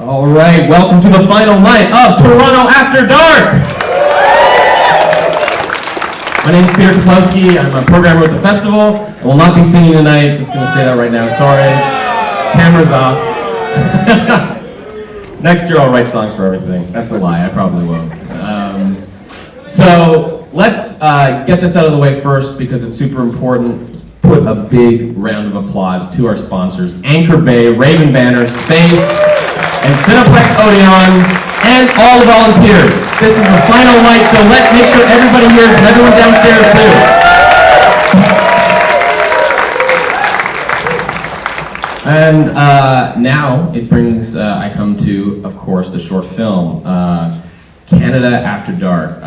All right, welcome to the final night of Toronto After Dark. My name is Peter Kaplowski. I'm a programmer with the festival. I will not be singing tonight. Just going to say that right now. Sorry. Camera's off. Next year I'll write songs for everything. That's a lie. I probably won't. So let's get this out of the way first because it's super important. Put a big round of applause to our sponsors, Anchor Bay, Raven Banner, Space, and Cineplex Odeon, and all the volunteers. This is the final night, so let's make sure everybody here and everyone downstairs too. And now it brings, I come to, of course, the short film, Canada After Dark.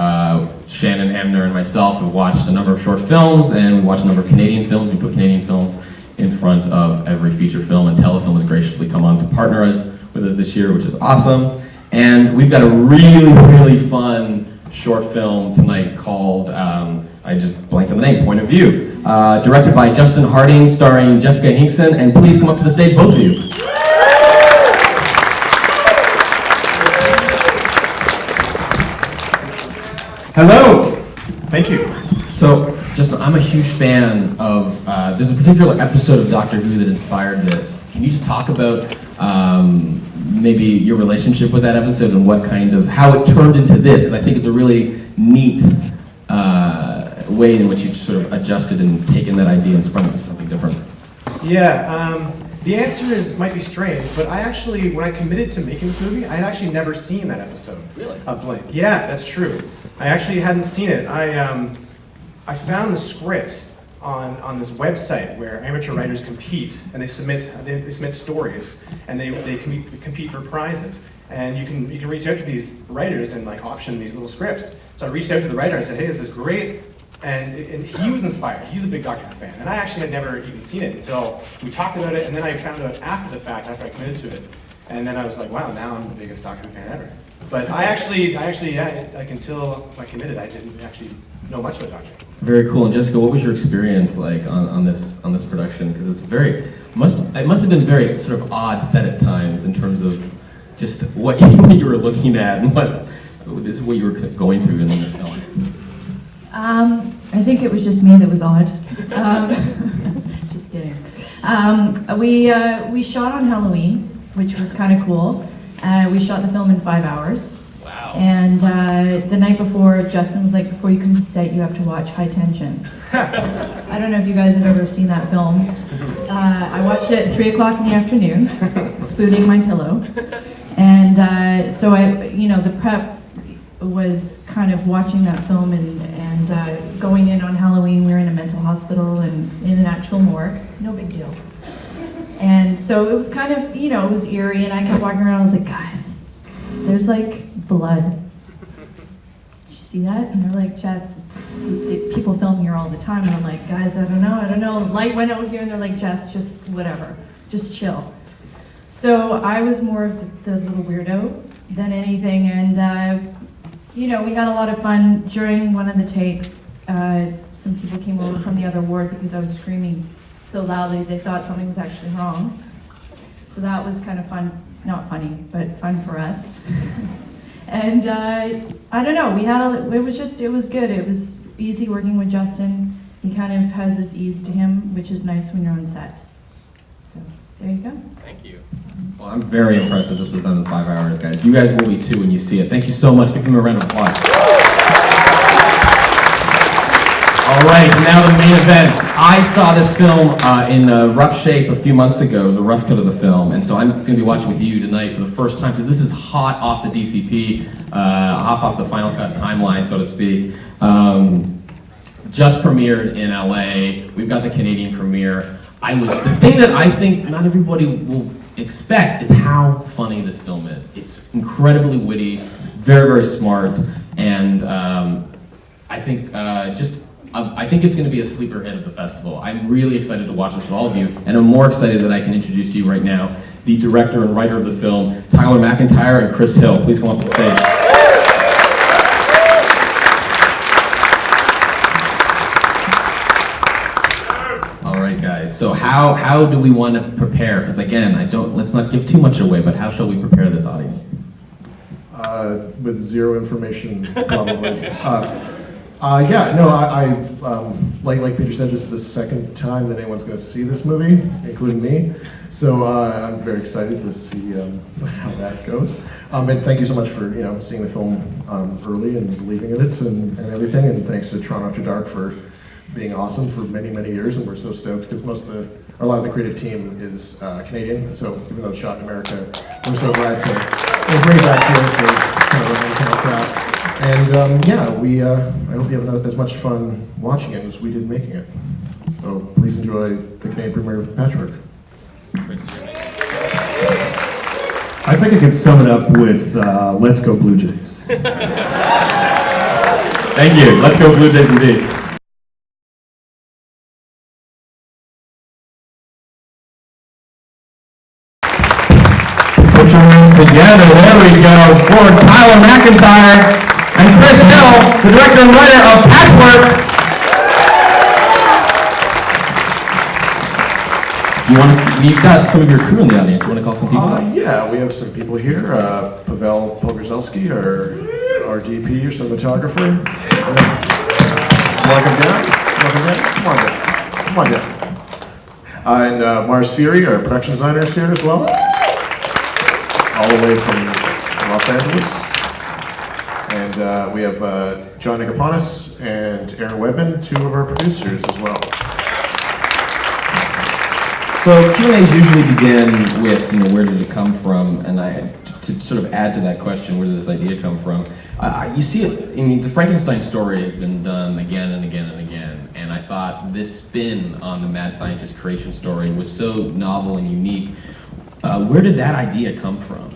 Shannon Hamner and myself have watched a number of short films and watched a number of Canadian films. We put Canadian films in front of every feature film, and Telefilm has graciously come on to partner with us this year, which is awesome. And we've got a really, really fun short film tonight called, I just blanked on the name, Point of View. Directed by Justin Harding, starring Jessica Hinkson, and please come up to the stage, both of you. Hello! Thank you. So, Justin, I'm a huge fan of, there's a particular episode of Doctor Who that inspired this. Can you just talk about maybe your relationship with that episode and what kind of, how it turned into this? Because I think it's a really neat way in which you sort of adjusted and taken that idea and spun it into something different. Yeah, the answer might be strange, but I actually, when I committed to making this movie, I had actually never seen that episode. Really? Of Blink. Yeah, that's true. I actually hadn't seen it. I found the script on this website where amateur writers compete, and they submit stories, and they compete for prizes. And you can reach out to these writers and like option these little scripts. So I reached out to the writer and said, hey, this is great. And he was inspired. He's a big Doctor Who fan. And I actually had never even seen it until we talked about it, and then I found out after the fact, after I committed to it. And then I was like, wow, now I'm the biggest Doctor Who fan ever. But I actually, yeah, like until I committed, I didn't actually know much about Doctor Who. Very cool. And Jessica, what was your experience like on this production? Because it's it must have been very sort of odd set at times in terms of just what you were looking at and what you were going through in the film. I think it was just me that was odd. Just kidding. We shot on Halloween, which was kind of cool. We shot the film in 5 hours. Wow. And the night before, Justin was like, before you come to set, you have to watch High Tension. I don't know if you guys have ever seen that film. I watched it at 3 o'clock in the afternoon, spooning my pillow. And so the prep was kind of watching that film and going in on Halloween. We were in a mental hospital and in an actual morgue. No big deal. And so it was kind of, it was eerie, and I kept walking around. I was like, guys, there's like blood. Did you see that? And they're like, Jess, people film here all the time. And I'm like, guys, I don't know. Light went out here, and they're like, Jess, just whatever, just chill. So I was more of the little weirdo than anything, and we had a lot of fun. During one of the takes, some people came over from the other ward because I was screaming so loudly they thought something was actually wrong. So that was kind of fun, not funny, but fun for us. And I don't know, it was good. It was easy working with Justin. He kind of has this ease to him, which is nice when you're on set. So there you go. Thank you. Well, I'm very impressed that this was done in 5 hours, guys. You guys will be too when you see it. Thank you so much. Give them a round of applause. All right, now the main event. I saw this film in rough shape a few months ago. It was a rough cut of the film, and so I'm going to be watching with you tonight for the first time, because this is hot off the DCP, off the Final Cut timeline, so to speak. Just premiered in LA. We've got the Canadian premiere. The thing that I think not everybody will expect is how funny this film is. It's incredibly witty, very, very smart, and I think I think it's going to be a sleeper hit at the festival. I'm really excited to watch this with all of you, and I'm more excited that I can introduce to you right now the director and writer of the film, Tyler MacIntyre and Chris Hill. Please come up on stage. All right, guys. So how how do we want to prepare? Because again, let's not give too much away, but how shall we prepare this audience? With zero information, probably. Yeah, no, like Peter said, this is the second time that anyone's going to see this movie, including me. So I'm very excited to see how that goes. And thank you so much for seeing the film early and believing in it and everything. And thanks to Toronto After Dark for being awesome for many, many years. And we're so stoked because a lot of the creative team is Canadian. So even though it's shot in America, we're so glad to bring it back here for kind of a kind of crowd. And yeah, I hope you have as much fun watching it as we did making it. So please enjoy the Canadian premiere of Patchwork. I think I could sum it up with Let's Go Blue Jays. Thank you. Let's go Blue Jays indeed. Put your hands together. There we go. For Tyler MacIntyre and Chris Hill, the director and writer of Patchwork. You've got some of your crew in the audience. You want to call some people up? Yeah, we have some people here. Pavel Pogrzelski, our DP, or cinematographer. Welcome down. Come on down. And Mars Fury, our production designer, is here as well. All the way from Los Angeles. And we have John Nicoponis and Aaron Webman, two of our producers as well. So Q&As usually begin with, where did it come from? And to sort of add to that question, where did this idea come from? You see it, the Frankenstein story has been done again and again and again. And I thought this spin on the mad scientist creation story was so novel and unique. Where did that idea come from?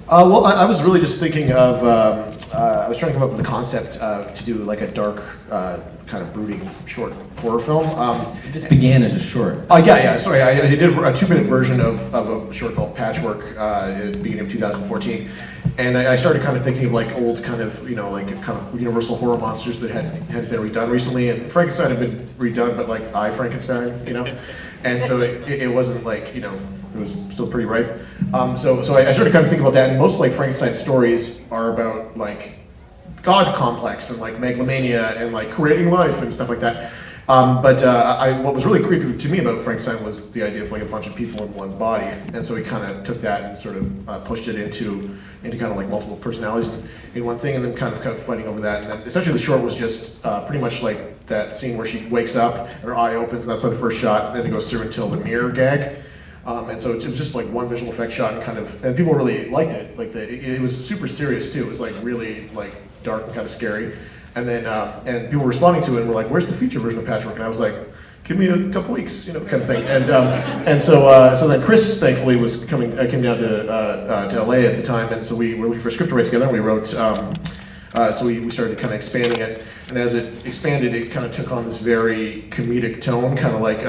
Well, I was really just thinking of, I was trying to come up with a concept to do like a dark, kind of brooding short horror film. This began as a short. Yeah, sorry, I did a 2-minute version of a short called Patchwork at the beginning of 2014. And I started kind of thinking of like old kind of, like kind of universal horror monsters that had been redone recently. And Frankenstein had been redone, but like Frankenstein, And so it wasn't like, it was still pretty ripe. So I started kind of thinking about that, and most like Frankenstein stories are about like God complex and like megalomania and like creating life and stuff like that. But what was really creepy to me about Frankenstein was the idea of like a bunch of people in one body, and so he kind of took that and sort of pushed it into kind of like multiple personalities in one thing, and then kind of fighting over that. And then essentially the short was just pretty much like that scene where she wakes up and her eye opens, and that's like the first shot, and then it goes through until the mirror gag. And so it was just like one visual effect shot, and people really liked it. Like it was super serious too. It was like really like dark and kind of scary. And then and people were responding to it and were like, "Where's the feature version of Patchwork?" And I was like, "Give me a couple weeks, kind of thing." And so then Chris thankfully came down to LA at the time, and so we were looking for a script to write together. And we wrote. So we started kind of expanding it, and as it expanded, it kind of took on this very comedic tone, kind of like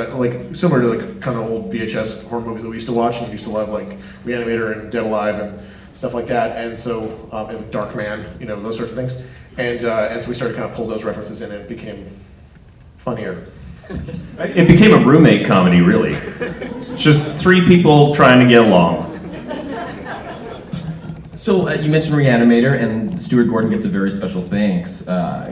similar to like kind of old VHS horror movies that we used to watch, and we used to love like Reanimator and Dead Alive and stuff like that, and so and Dark Man, those sorts of things, and so we started kind of pull those references in, and it became funnier. It became a roommate comedy, really. Just three people trying to get along. So you mentioned Reanimator, and Stuart Gordon gets a very special thanks.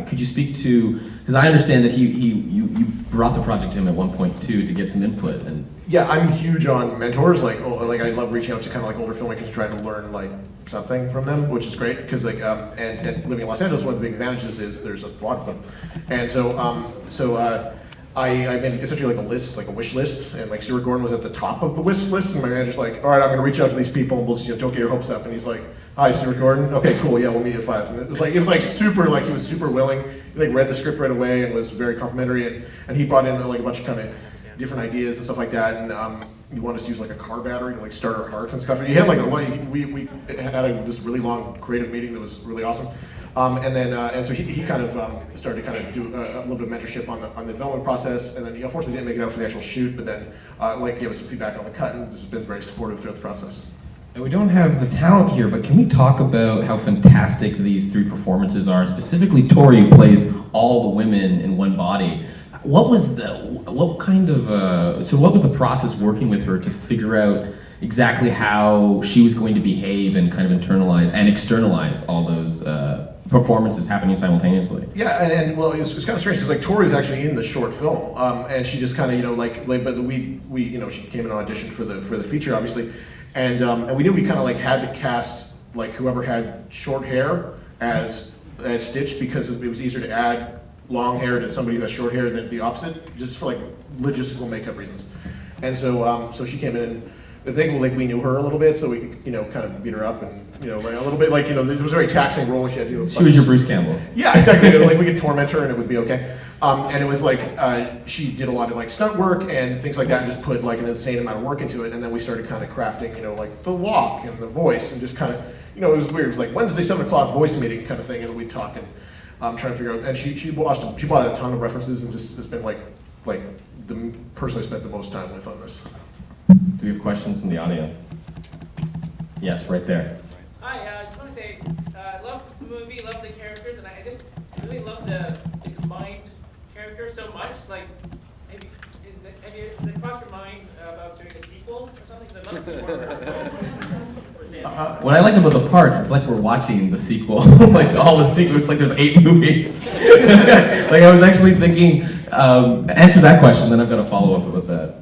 Could you speak to, because I understand that you brought the project to him at one point too to get some input. And yeah, I'm huge on mentors. Like I love reaching out to kind of like older filmmakers and trying to learn like something from them, which is great because like and living in Los Angeles, one of the big advantages is there's a lot of them, and I made essentially like a list, like a wish list, and like Stuart Gordon was at the top of the wish list, and my manager's like, all right, I'm gonna reach out to these people, and we'll just, don't get your hopes up, and he's like, hi, Stuart Gordon, okay, cool, yeah, we'll meet at 5, and it was like super, like he was super willing, he like read the script right away and was very complimentary, and he brought in like a bunch of kind of different ideas and stuff like that, and he wanted us to use like a car battery to like start our hearts and stuff, and he had like we had this really long creative meeting that was really awesome. And so he kind of started to kind of do a little bit of mentorship on the development process, and then he unfortunately didn't make it out for the actual shoot, but then gave us some feedback on the cut, and this has been very supportive throughout the process. And we don't have the talent here, but can we talk about how fantastic these three performances are, and specifically Tori, who plays all the women in one body. what was what was the process working with her to figure out exactly how she was going to behave and kind of internalize and externalize all those performances happening simultaneously? Yeah, and well, it's kind of strange because like Tori was actually in the short film, and she just kind of but we she came and auditioned for the feature obviously, and we knew we kind of like had to cast like whoever had short hair as Stitch because it was easier to add long hair to somebody who has short hair than the opposite, just for like logistical makeup reasons. And so so she came in, and the thing like we knew her a little bit, so we kind of beat her up and like a little bit like it was a very taxing role. She had to do She was your Bruce Campbell. Yeah, exactly. Like we could torment her and it would be okay. And it was like she did a lot of like stunt work and things like that, and just put like an insane amount of work into it. And then we started kind of crafting like the walk and the voice and just kind of it was weird. It was like Wednesday 7 o'clock voice meeting kind of thing, and we'd talk and trying to figure out. And she bought a ton of references and just has been like the person I spent the most time with on this. Do we have questions from the audience? Yes, right there. Hi, I just want to say, I love the movie, love the characters, and I just really love the combined characters so much. Like, have you crossed your mind about doing a sequel or something? 'Cause I love the sequel. What I like about the parts, it's like we're watching the sequel, like all the sequels, like there's 8 movies. Like I was actually thinking, answer that question, then I've got a follow up about that.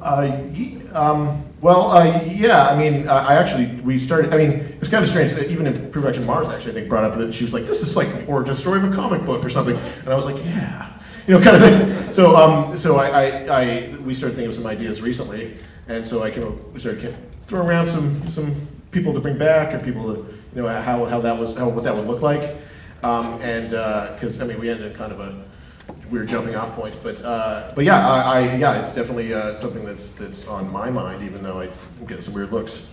Yeah, I mean, we started, I mean, it was kind of strange, even in Pre-Production Mars actually, I think, brought up that she was like, this is like the origin story of a comic book or something, and I was like, yeah, kind of thing. So we started thinking of some ideas recently, and so we started throwing around some people to bring back, or people to, what that would look like, because, I mean, we ended in kind of a weird jumping off point, but yeah, it's definitely something that's on my mind, even though I'm getting some weird looks.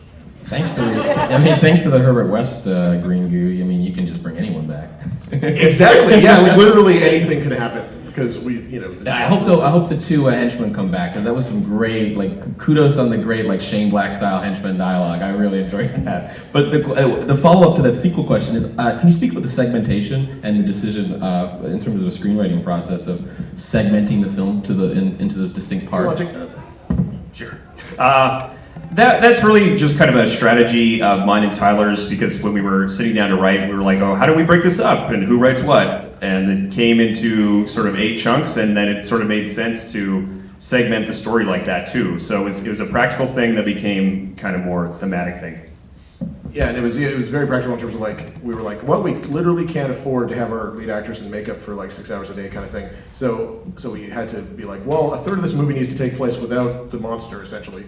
Thanks to the Herbert West Green Goo, I mean, you can just bring anyone back. Exactly. Yeah, like literally anything could happen because I hope the 2 henchmen come back, because that was some great, like, kudos on the great, like, Shane Black style henchman dialogue. I really enjoyed that. But the follow up to that sequel question is, can you speak about the segmentation and the decision in terms of the screenwriting process of segmenting the film into those distinct parts? You want to take that? Sure. That's really just kind of a strategy of mine and Tyler's, because when we were sitting down to write, we were like, oh, how do we break this up and who writes what? And it came into sort of 8 chunks, and then it sort of made sense to segment the story like that too. So it was a practical thing that became kind of more thematic thing. Yeah, and it was very practical in terms of like, we were like, well, we literally can't afford to have our lead actress in makeup for like 6 hours a day kind of thing. So we had to be like, well, a third of this movie needs to take place without the monster, essentially.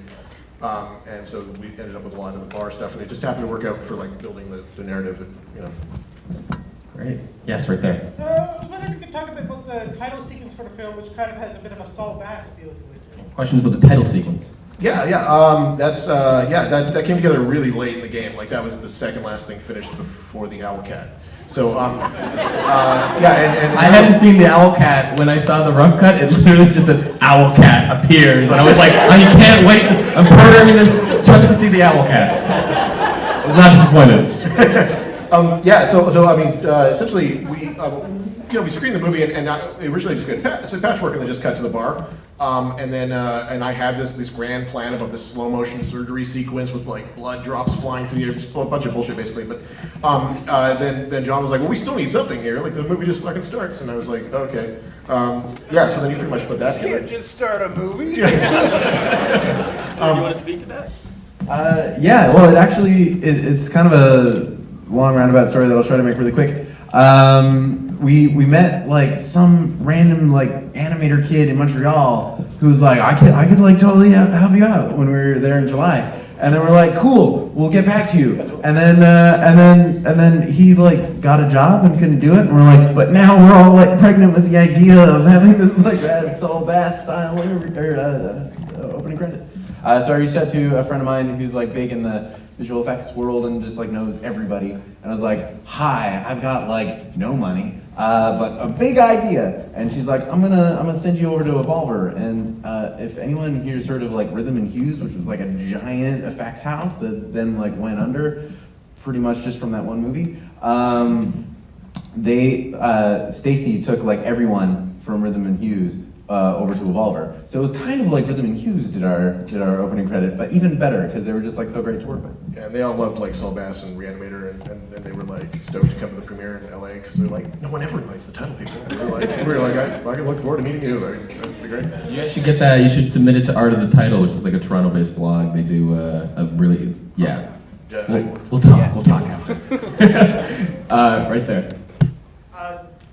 And so we ended up with a lot of the bar stuff, and it just happened to work out for like building the narrative, Great. Yes, right there. I was wondering if you could talk a bit about the title sequence for the film, which kind of has a bit of a Saul Bass feel to it. Questions about the title sequence? Yeah. That came together really late in the game. Like that was the second last thing finished before the Owl Cat. So I hadn't seen the Owl Cat. When I saw the rough cut, it literally just said Owl Cat appears, and I was like, I can't wait. I'm programming this just to see the Owl Cat. I was not disappointed. So I mean, essentially, we screened the movie, and originally just said Patchwork, and then just cut to the bar. And then I had this grand plan about this slow motion surgery sequence with like blood drops flying through the air, just a bunch of bullshit basically. But then John was like, well, we still need something here. Like the movie just fucking starts, and I was like, okay. So then you pretty much put that together. You can't just start a movie. You want to speak to that? Well, it's kind of a long roundabout story that I'll try to make really quick. We met like some random like animator kid in Montreal who was like, I could like totally help you out when we were there in July. And then we're like, cool, we'll get back to you. And then he like got a job and couldn't do it. And we're like, but now we're all like pregnant with the idea of having this like that Saul Bass style opening credits. So I reached out to a friend of mine who's like big in the visual effects world and just like knows everybody. And I was like, hi, I've got like no money, but a big idea. And she's like, I'm gonna send you over to Evolver. And if anyone here's heard of like Rhythm and Hues, which was like a giant effects house that then like went under, pretty much just from that one movie. Stacy took like everyone from Rhythm and Hues over to Evolver. So it was kind of like Rhythm and Hues did our opening credit, but even better because they were just like so great to work with. Yeah, and they all loved like Saul Bass and Reanimator, and they were like stoked to come to the premiere in LA because they're like, no one ever invites the title people. We were like, I can look forward to meeting you. I mean, that's be great. You guys should get that. You should submit it to Art of the Title, which is like a Toronto-based blog. They do a really, yeah. We'll talk. We'll talk after. Right there.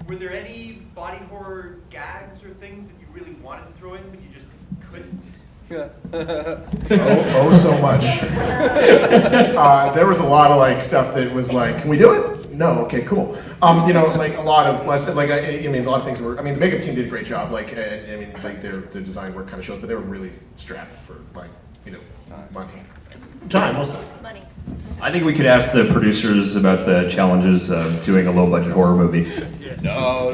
Were there any body horror gags or things that you really wanted to throw in, but you just couldn't? Oh, so much. There was a lot of like stuff that was like, can we do it? No. Okay, cool. You know, like a lot of less, like I mean, a lot of things were. I mean, the makeup team did a great job. Like, I mean, like their design work kind of shows, but they were really strapped for like, you know, money, time mostly. Money. I think we could ask the producers about the challenges of doing a low-budget horror movie. No,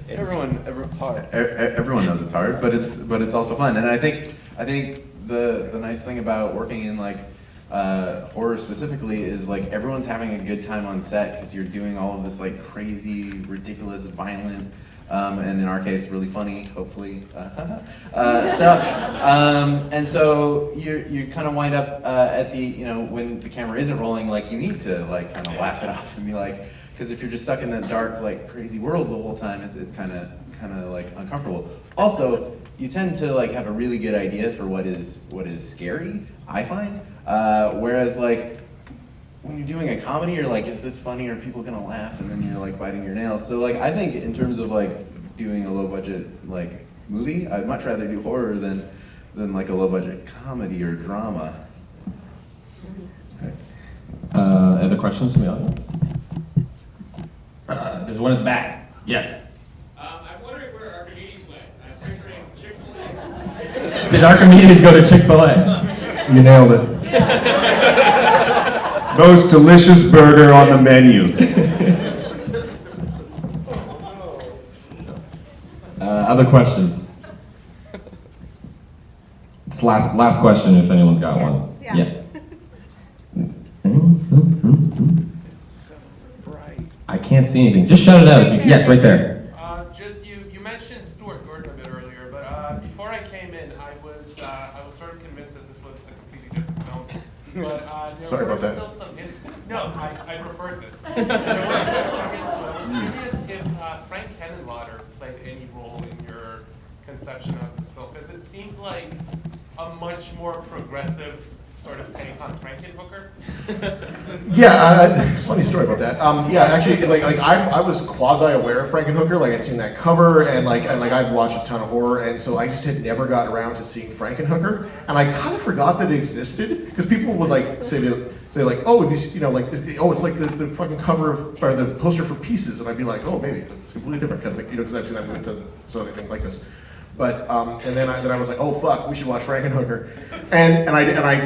everyone's hard. Everyone knows it's hard, but it's also fun. And I think the nice thing about working in like horror specifically is like everyone's having a good time on set because you're doing all of this like crazy, ridiculous, violent, and in our case, really funny, hopefully, stuff. And so you kind of wind up at the, you know, when the camera isn't rolling, like you need to like kind of laugh it off and be like, because if you're just stuck in that dark, like crazy world the whole time, it's kind of like uncomfortable. Also, you tend to like have a really good idea for what is scary, I find. Whereas like when you're doing a comedy, you're like, is this funny? Are people gonna laugh? And then you're like biting your nails. So like I think in terms of like doing a low budget like movie, I'd much rather do horror than like a low budget comedy or drama. Okay. Other questions from the audience? There's one in the back. Yes. I'm wondering where Archimedes went. I'm picturing Chick-fil-A. Did Archimedes go to Chick-fil-A? You nailed it. Most delicious burger on the menu. Other questions? It's last question if anyone's got one. Yeah. I can't see anything. Just shout it out. If you, yes, right there. Just you mentioned Stuart Gordon a bit earlier, but before I came in, I was sort of convinced that this was a completely different film. But there were still some hints. No, I preferred this. There were still some hints. So I was curious if Frank Henenlotter played any role in your conception of this film, because it seems like a much more progressive sort of take on Frankenhooker. Yeah, it's a funny story about that. Yeah, actually, like I was quasi-aware of Frankenhooker. Like I'd seen that cover, and I've watched a ton of horror, and so I just had never gotten around to seeing Frankenhooker, and I kind of forgot that it existed because people would like say like, oh, you know, like, oh, it's like the fucking cover of, or the poster for Pieces, and I'd be like, oh, maybe it's completely different kind of thing, you know, because I've seen that movie, it doesn't show anything like this. But and then I was like, oh fuck, we should watch Frankenhooker,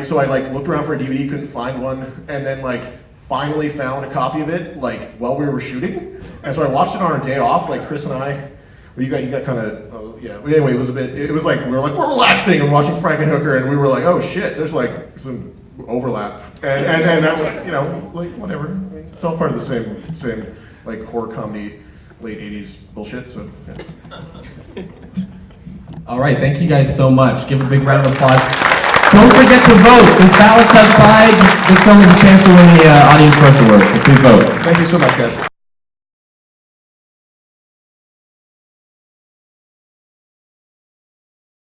so I like looked around for a DVD, couldn't find one, and then like finally found a copy of it like while we were shooting, and so I watched it on our day off, like Chris and I. Well, you got kind of yeah. Anyway, it was like we're relaxing and watching Frankenhooker, and we were like, oh shit, there's like some overlap, and that was, you know, like whatever. I mean, it's all part of the same like horror comedy late '80s bullshit. So. Yeah. All right, thank you guys so much. Give a big round of applause. Don't forget to vote. There's ballots outside. This film is a chance to win the Audience First Award, so please vote. Thank you so much, guys.